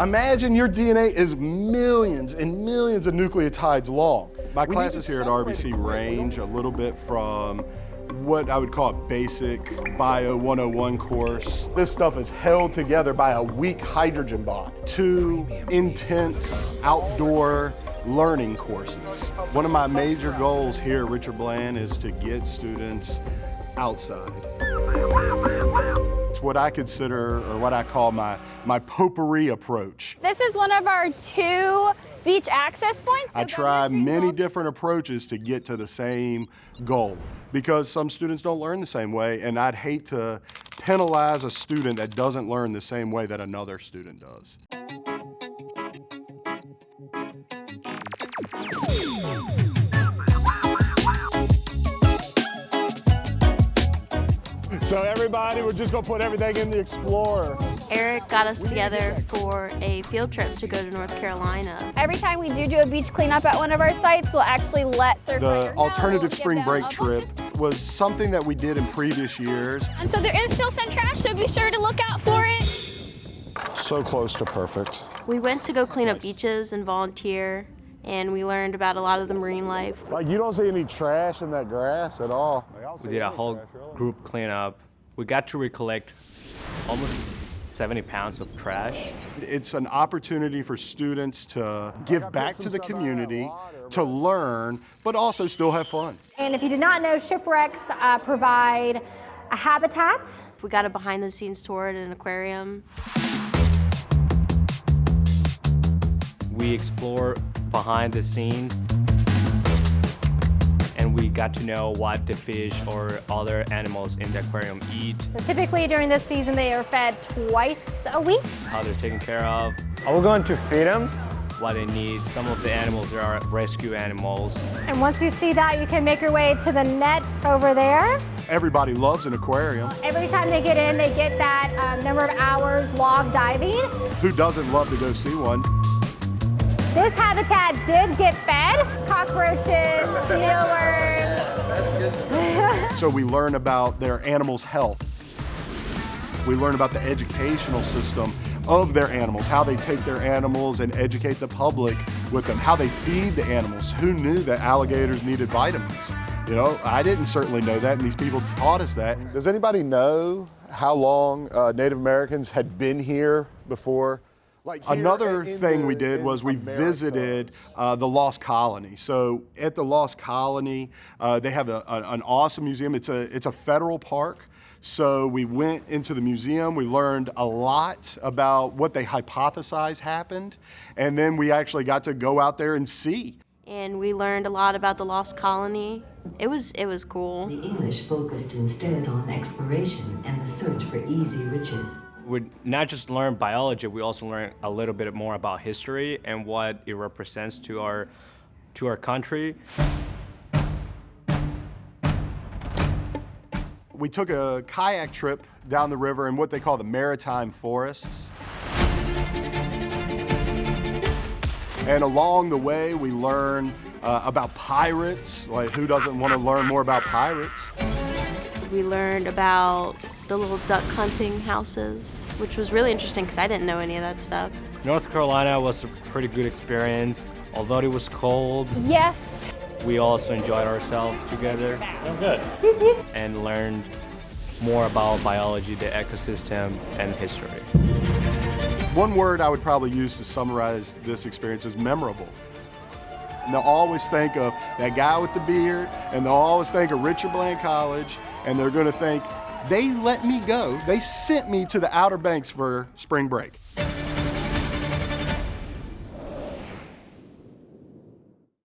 Imagine your DNA is millions and millions of nucleotides long. My classes here at RBC range a little bit from what I would call a basic Bio 101 course. This stuff is held together by a weak hydrogen bond, to intense outdoor learning courses. One of my major goals here at Richard Bland is to get students outside. It's what I consider, or what I call my potpourri approach. This is one of our 2 beach access points. I try many different approaches to get to the same goal, because some students don't learn the same way, and I'd hate to penalize a student that doesn't learn the same way that another student does. So everybody, we're just gonna put everything in the Explorer. Eric got us together for a field trip to go to North Carolina. Every time we do a beach cleanup at one of our sites, we'll actually let The alternative spring break trip was something that we did in previous years. And so there is still some trash, so be sure to look out for it. So close to perfect. We went to go clean up beaches and volunteer, and we learned about a lot of the marine life. Like, you don't see any trash in that grass at all. We did a whole group cleanup. We got to recollect almost 70 pounds of trash. It's an opportunity for students to give back to the community, to learn, but also still have fun. And if you did not know, shipwrecks provide a habitat. We got a behind-the-scenes tour at an aquarium. We explore behind the scene, and we got to know what the fish or other animals in the aquarium eat, So typically during this season, they are fed twice a week. how they're taken care of, Are we going to feed them? what they need. Some of the animals, there are rescue animals. And once you see that, you can make your way to the net over there. Everybody loves an aquarium. Every time they get in, they get that number of hours log diving. Who doesn't love to go see one? This habitat did get fed. Cockroaches, sealworms. That's good stuff. So we learn about their animals' health. We learn about the educational system of their animals, how they take their animals and educate the public with them, how they feed the animals. Who knew that alligators needed vitamins? You know, I didn't certainly know that, and these people taught us that. Does anybody know how long Native Americans had been here before? Another thing we did was we visited the Lost Colony. So at the Lost Colony, they have an awesome museum. It's a federal park. So we went into the museum, we learned a lot about what they hypothesized happened, and then we actually got to go out there and see. And we learned a lot about the Lost Colony. It was cool. The English focused instead on exploration and the search for easy riches. We not just learn biology, we also learn a little bit more about history and what it represents to our country. We took a kayak trip down the river in what they call the maritime forests. And along the way, we learned about pirates. Like, who doesn't want to learn more about pirates? We learned about the little duck hunting houses, which was really interesting because I didn't know any of that stuff. North Carolina was a pretty good experience. Although it was cold, Yes. we also enjoyed ourselves together. Good. And learned more about biology, the ecosystem, and history. One word I would probably use to summarize this experience is memorable. And they'll always think of that guy with the beard, and they'll always think of Richard Bland College, and they're going to think, they let me go. They sent me to the Outer Banks for spring break.